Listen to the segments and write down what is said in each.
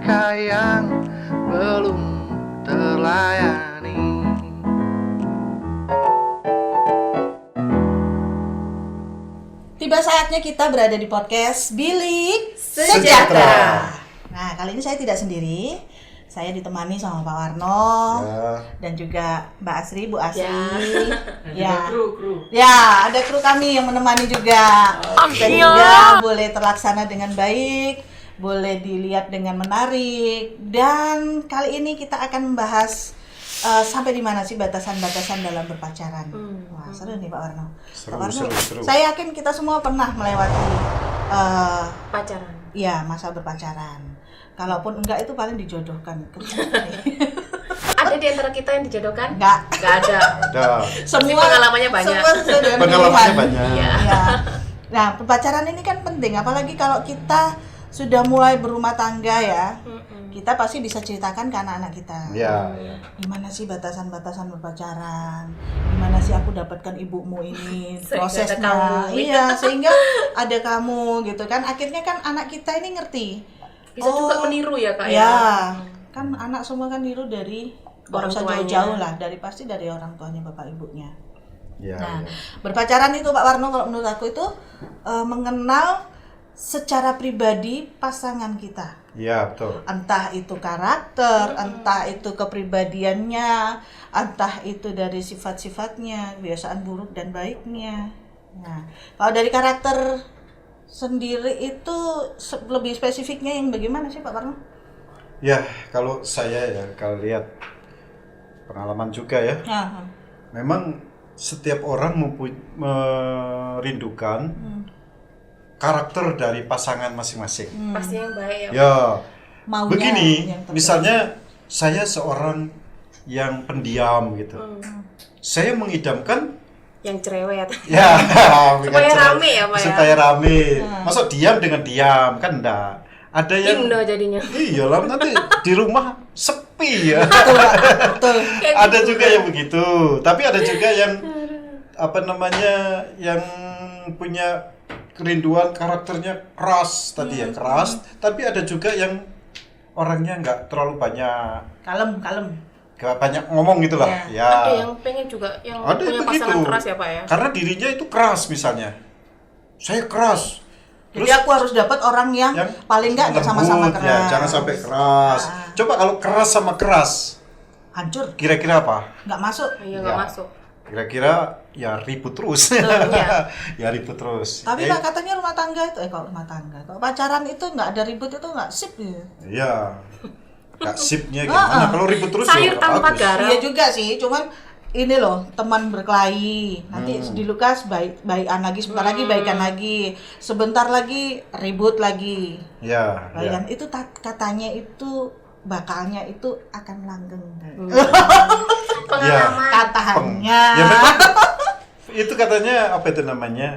mereka yang belum terlayani. Tiba saatnya kita berada di podcast Bilik Sejahtera. Nah, kali ini saya tidak sendiri. Saya ditemani sama Pak Warno dan juga Mbak Asri, Bu Asri. Ya. Kru. Ya, ada kru kami yang menemani juga. Sehingga boleh terlaksana dengan baik, boleh dilihat dengan menarik. Dan kali ini kita akan membahas sampai di mana sih batasan-batasan dalam berpacaran. Wah, seru nih Pak Warno. Pak Warno, seru. saya yakin kita semua pernah melewati Pacaran. ya masa berpacaran. Kalaupun enggak itu paling dijodohkan. Ada di antara kita yang dijodohkan? Enggak. Enggak ada. Ini pengalamannya banyak. Semua sesuai dengan Pengalamannya pilihan. banyak. Iya. Ya. Nah, berpacaran ini kan penting, apalagi kalau kita sudah mulai berumah tangga ya. Kita pasti bisa ceritakan ke anak-anak kita. Ya. Gimana sih batasan-batasan berpacaran? Gimana sih aku dapatkan ibumu ini? Sehingga Prosesnya. ada kamu. Iya, sehingga ada kamu gitu kan. Akhirnya kan anak kita ini ngerti. Bisa juga meniru ya, Kak Ya. Kan anak semua kan niru dari Orang orang usah tuanya. jauh-jauh lah, pasti dari orang tuanya, bapak ibunya. Ya. Nah, berpacaran itu Pak Warno kalau menurut aku itu mengenal secara pribadi pasangan kita. Ya, betul. Entah itu karakter, entah itu kepribadiannya, entah itu dari sifat-sifatnya, kebiasaan buruk dan baiknya. Nah, kalau dari karakter sendiri itu lebih spesifiknya yang bagaimana sih Pak Warno? Ya, kalau saya ya, kalau lihat pengalaman juga ya, Ya. memang setiap orang merindukan karakter dari pasangan masing-masing. Pasti yang baik ya. Ya, Maunya begini, yang terbaik. misalnya saya seorang yang pendiam gitu. Saya mengidamkan Yang cerewet. ya Supaya rame ya, Pak ya? supaya rame. Masa diam dengan diam kan enggak. Ada yang Indah jadinya. iya lah, nanti di rumah sepi ya. Betul. Ada juga yang begitu, tapi ada juga yang apa namanya, yang punya kerinduan karakternya keras tadi ya, keras. Tapi ada juga yang orangnya nggak terlalu banyak, Kalem. nggak banyak ngomong gitu lah. Ya. Ya. Ada yang pengen juga yang Ada punya yang pasangan begitu. keras ya, Pak ya. Karena dirinya itu keras misalnya. Saya keras. Jadi aku harus dapat orang yang paling enggak lembut, sama-sama ya, keras. jangan sampai keras. Coba kalau keras sama keras, Hancur, kira-kira apa? nggak masuk. Iya, nggak Ya. masuk. Kira-kira ya ribut terus. Iya. Ya ribut terus. Tapi Pak katanya rumah tangga itu, kalau rumah tangga, kalau pacaran itu nggak ada ribut itu nggak sip ya. Iya. Gak sipnya gimana? Kalau ribut terus Sayur ya tanpa bagus. garam. Iya juga sih, cuman ini loh teman berkelahi. Nanti di Lukas baikan lagi, sebentar lagi baikan lagi, sebentar lagi ribut lagi. Ya, Bayan itu katanya itu bakalnya itu akan langgeng. Pengalaman. Katanya. Ya memang itu katanya apa itu namanya?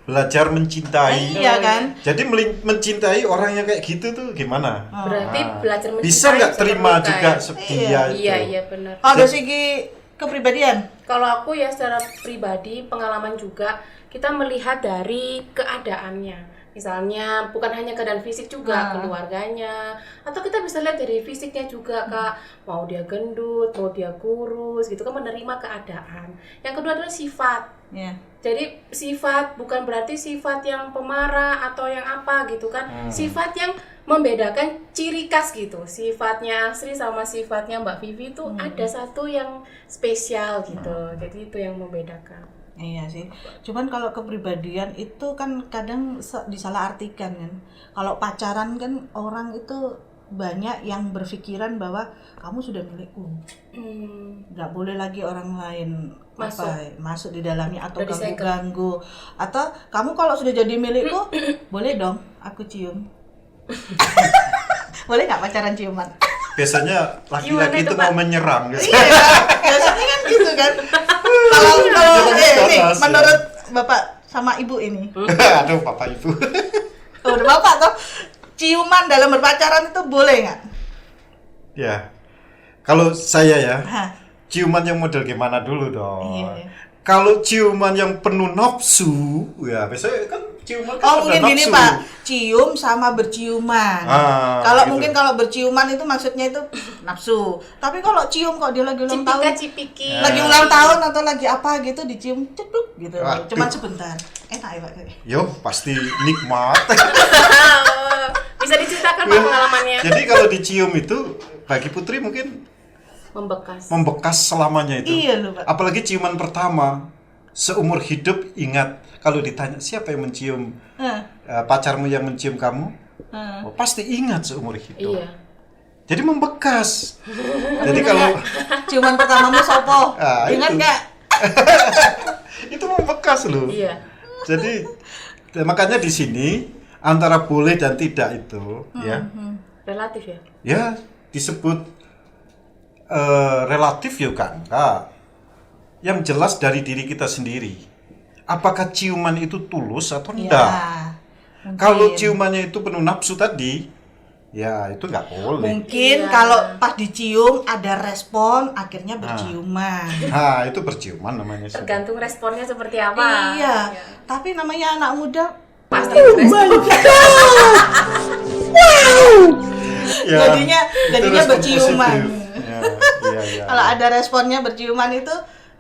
Belajar mencintai. Iya kan? Jadi mencintai orang yang kayak gitu tuh gimana? Berarti belajar mencintai. Bisa nggak terima seterluka juga ya? setia itu? Iya, benar. Kalau dari segi kepribadian, Kalau aku ya secara pribadi, pengalaman juga, kita melihat dari keadaannya. Misalnya bukan hanya keadaan fisik juga, keluarganya. Atau kita bisa lihat dari fisiknya juga, Kak. Mau dia gendut, mau dia kurus, gitu kan, menerima keadaan. Yang kedua adalah sifat. ya. Jadi sifat bukan berarti sifat yang pemarah atau yang apa gitu kan. Sifat yang membedakan ciri khas gitu. Sifatnya Asri sama sifatnya Mbak Vivi itu ada satu yang spesial gitu. Jadi itu yang membedakan. Iya sih. Cuman kalau kepribadian itu kan kadang disalahartikan kan. Kalau pacaran kan orang itu banyak yang berpikiran bahwa kamu sudah milikku. Nggak boleh lagi orang lain masuk di dalamnya atau Udah disegel. ganggu. Atau kamu kalau sudah jadi milikku, boleh dong aku cium. Boleh nggak pacaran ciuman? Biasanya laki-laki Gimana itu, itu Pak? mau menyerang gitu. Iya, biasanya kan gitu kan. Kalau ini ganas, ya. menurut Bapak sama Ibu ini. Aduh, Bapak Ibu. Udah Bapak tuh ciuman dalam berpacaran itu boleh nggak? Ya. Kalau saya ya, Hah. ciuman yang model gimana dulu dong. Iya. Kalau ciuman yang penuh nafsu, ya biasanya kan ciuman kan Oh ada mungkin gini nafsu. Pak, cium sama berciuman. Kalau gitu. mungkin kalau berciuman itu maksudnya itu nafsu. Tapi kalau cium kok dia lagi ulang tahun, Cipika-cipiki. lagi ulang tahun atau lagi apa gitu dicium ceduk gitu. Waduh. Cuman sebentar. Enak ya Pak. Yo, pasti nikmat. Bisa diceritakan Pak pengalamannya? Jadi kalau dicium itu bagi Putri mungkin Membekas. selamanya itu. Iya loh, Pak. Apalagi ciuman pertama seumur hidup, ingat kalau ditanya siapa yang mencium pacarmu yang mencium kamu, oh, pasti ingat seumur hidup. Iya. Jadi membekas. Jadi kalau Ciuman pertamamu sopo? Ingat itu. nggak? itu membekas loh. Iya. Jadi makanya di sini antara boleh dan tidak itu ya. Relatif ya. Ya disebut relatif ya kan. Yang jelas dari diri kita sendiri. Apakah ciuman itu tulus atau Ya, enggak? mungkin. Kalau ciumannya itu penuh nafsu tadi, ya itu nggak boleh. Mungkin Iya. kalau pas dicium ada respon, akhirnya berciuman. Nah, itu berciuman namanya. Tergantung responnya seperti apa. Iya, tapi namanya anak muda Pasti respon. Ya, jadinya itu respon berciuman. positif. Ya. Kalau ada responnya berciuman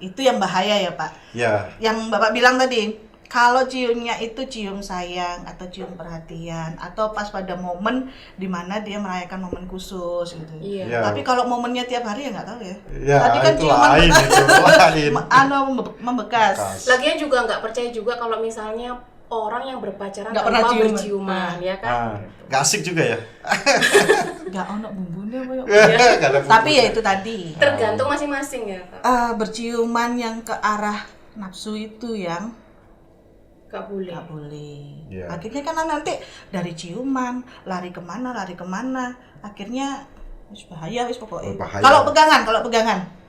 itu yang bahaya ya Pak. Ya, Yang Bapak bilang tadi, kalau ciumnya itu cium sayang atau cium perhatian atau pas pada momen dimana dia merayakan momen khusus gitu. Iya. Ya. Tapi kalau momennya tiap hari ya nggak tahu ya. Ya, Tadi kan itu ciuman lain, itu lain. Membekas. Lagian juga nggak percaya juga kalau misalnya orang yang berpacaran Nggak pernah tanpa ciuman. berciuman, ya kan? Nggak asik juga ya. Nggak ono bumbunya apa yuk. Nggak ada Tapi bumbunya. ya itu tadi. Tergantung masing-masing ya, Kak. Berciuman yang ke arah nafsu itu yang Nggak boleh. nggak boleh. Iya. Akhirnya kan nanti dari ciuman lari kemana, akhirnya wis bahaya wis pokoknya. Oh, bahaya. Kalau pegangan,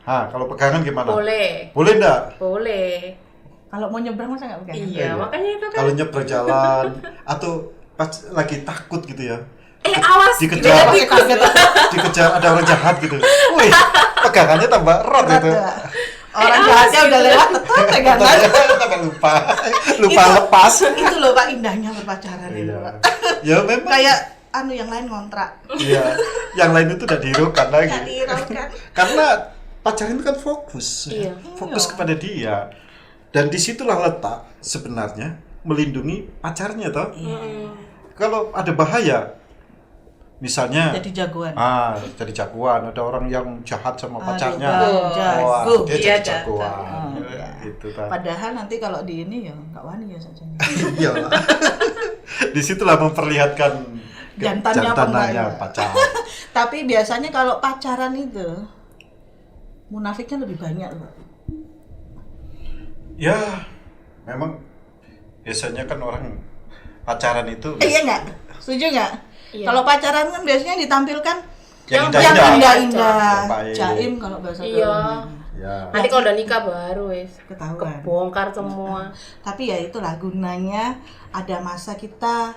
Kalau pegangan gimana? Boleh. Boleh nggak? Boleh. kalau mau nyebrang masa nggak pegangan? Iya, makanya itu kan. Kalau nyebrang jalan atau pas lagi takut gitu ya. Awas. Dikejar. beda tikus. Dikejar ada orang jahat gitu. Wih, pegangannya tambah erat Berat itu. ya. Orang jahatnya udah lewat tetap pegangan. Tambah lupa Itu- lepas. Itu loh Pak indahnya berpacaran itu Iya. Pak. Ya memang. Kayak yang lain ngontrak. Iya. Yang lain itu udah dihiraukan lagi. Nggak dihiraukan. Karena pacaran itu kan fokus. Iya. Fokus Iya. kepada dia. Dan disitulah letak sebenarnya melindungi pacarnya toh. Kalau ada bahaya, misalnya Jadi jagoan. jadi jagoan, ada orang yang jahat sama Aduh, pacarnya. Bang, jago. Wah, dia Iya, jadi jagoan. Oh, iya. Gitu kan. Padahal nanti kalau di ini ya nggak wani ya saja. Iyalah. Disitulah memperlihatkan Jantannya apa enggak ya? pacar. Tapi biasanya kalau pacaran itu munafiknya lebih banyak loh. Ya, memang biasanya kan orang pacaran itu Iya nggak? Setuju nggak? Iya. Kalau pacaran kan biasanya ditampilkan yang Yang yang indah-indah. indah-indah, Yang baik. jaim kalau bahasa Iya. gaulnya. Ya. Nanti kalau udah nikah baru wes Ketahuan. kebongkar semua. Tapi ya itulah gunanya ada masa kita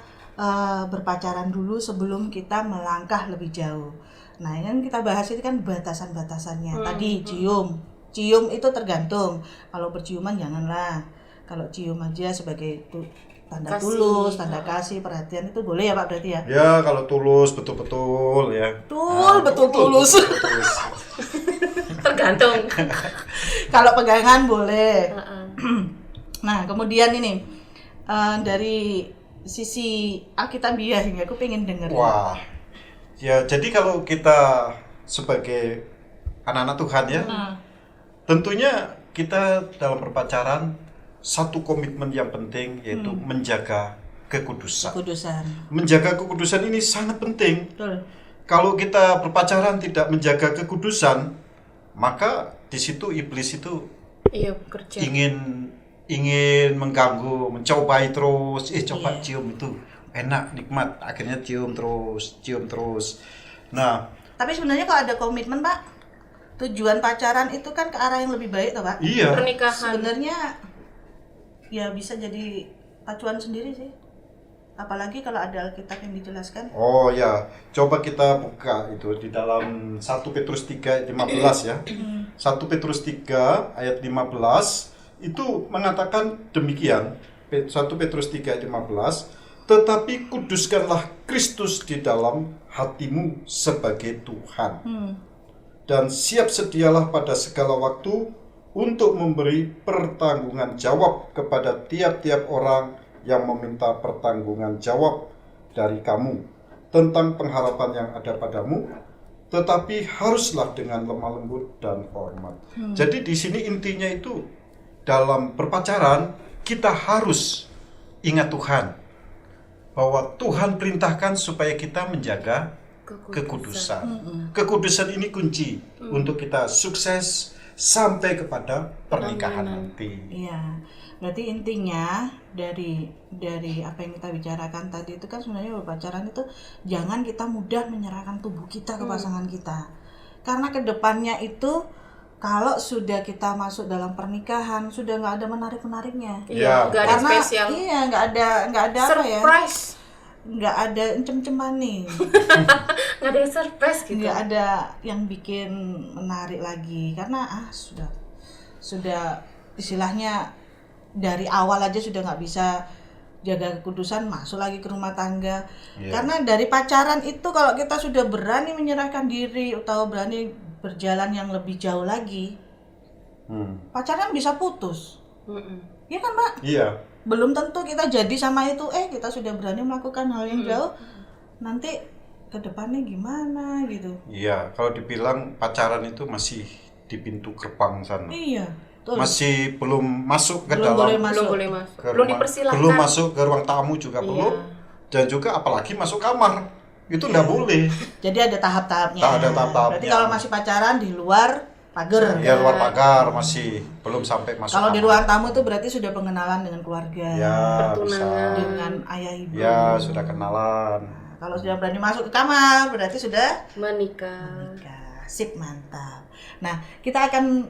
berpacaran dulu sebelum kita melangkah lebih jauh. Nah, yang kita bahas itu kan batasan-batasannya. Tadi cium itu tergantung. Kalau berciuman janganlah. Kalau cium aja sebagai tanda Kasih. tulus, tanda kasih, perhatian itu boleh ya Pak berarti ya? Ya, kalau tulus betul-betul ya. Betul tulus. Tulus. Tergantung. Kalau pegangan boleh. Heeh. Nah, kemudian ini dari sisi Alkitabiah ini aku pengen denger. Wah. Ya, jadi kalau kita sebagai anak-anak Tuhan ya, tentunya kita dalam berpacaran satu komitmen yang penting yaitu menjaga kekudusan. Kudusan. Menjaga kekudusan ini sangat penting. Betul. Kalau kita berpacaran tidak menjaga kekudusan, maka di situ iblis itu Iya, bekerja. ingin mengganggu, mencobai terus. Coba Iya. cium itu enak, nikmat. Akhirnya cium terus. Nah, Tapi sebenarnya kalau ada komitmen, Pak, tujuan pacaran itu kan ke arah yang lebih baik toh, Pak? iya. Pernikahan. Sebenarnya ya bisa jadi pacuan sendiri sih. Apalagi kalau ada Alkitab yang dijelaskan. Oh ya, coba kita buka itu di dalam 1 Petrus 3 ayat 15 ya. 1 Petrus 3 ayat 15 itu mengatakan demikian. 1 Petrus 3 ayat 15, tetapi kuduskanlah Kristus di dalam hatimu sebagai Tuhan. Dan siap sedialah pada segala waktu untuk memberi pertanggungan jawab kepada tiap-tiap orang yang meminta pertanggungan jawab dari kamu tentang pengharapan yang ada padamu, tetapi haruslah dengan lemah lembut dan hormat. Jadi di sini intinya itu dalam berpacaran kita harus ingat Tuhan, bahwa Tuhan perintahkan supaya kita menjaga kekudusan. Kekudusan ini kunci untuk kita sukses sampai kepada pernikahan nanti. Iya, berarti intinya dari apa yang kita bicarakan tadi itu kan sebenarnya berpacaran itu jangan kita mudah menyerahkan tubuh kita ke pasangan kita. Karena kedepannya itu kalau sudah kita masuk dalam pernikahan sudah nggak ada menarik-menariknya. Iya, nggak ada Karena spesial. iya nggak ada apa ya? Surprise. Nggak ada encem-enceman nih. Nggak ada yang surprise gitu. Nggak ada yang bikin menarik lagi karena sudah istilahnya dari awal aja sudah nggak bisa jaga kekudusan, masuk lagi ke rumah tangga. Karena dari pacaran itu kalau kita sudah berani menyerahkan diri atau berani berjalan yang lebih jauh lagi, pacaran bisa putus. Iya kan, Pak? Iya. Belum tentu kita jadi sama itu, kita sudah berani melakukan hal yang jauh, nanti ke depannya gimana gitu. Iya, kalau dibilang pacaran itu masih di pintu gerbang sana. Iya, betul. Masih belum masuk ke Belum dalam boleh Belum boleh masuk. ke Belum rumah- dipersilahkan. belum masuk ke ruang tamu juga Iya. belum. Dan juga apalagi masuk kamar. Itu enggak boleh. Jadi ada tahap-tahapnya. Ada tahap-tahapnya. Berarti kalau masih pacaran di luar pagar. Ya luar pagar masih belum sampai masuk. Kalau di kamar. ruang tamu tuh berarti sudah pengenalan dengan keluarga, Ya, bisa. dengan ayah ibu. Ya, sudah kenalan. Kalau sudah berani masuk ke kamar berarti sudah Menikah. sip, mantap. Nah, kita akan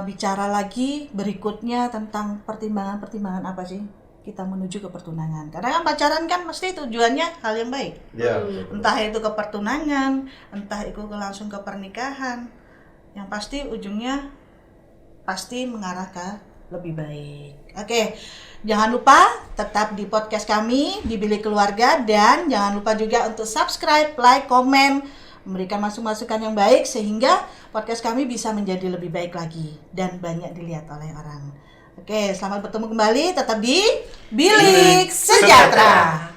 bicara lagi berikutnya tentang pertimbangan-pertimbangan apa sih kita menuju ke pertunangan. Karena kan pacaran kan mesti tujuannya hal yang baik. Ya. Entah itu ke pertunangan, entah itu langsung ke pernikahan. Yang pasti ujungnya pasti mengarah ke lebih baik. Oke, jangan lupa tetap di podcast kami di Bilik Keluarga dan jangan lupa juga untuk subscribe, like, komen, memberikan masukan-masukan yang baik sehingga podcast kami bisa menjadi lebih baik lagi dan banyak dilihat oleh orang. Oke, selamat bertemu kembali tetap di Bilik Sejahtera.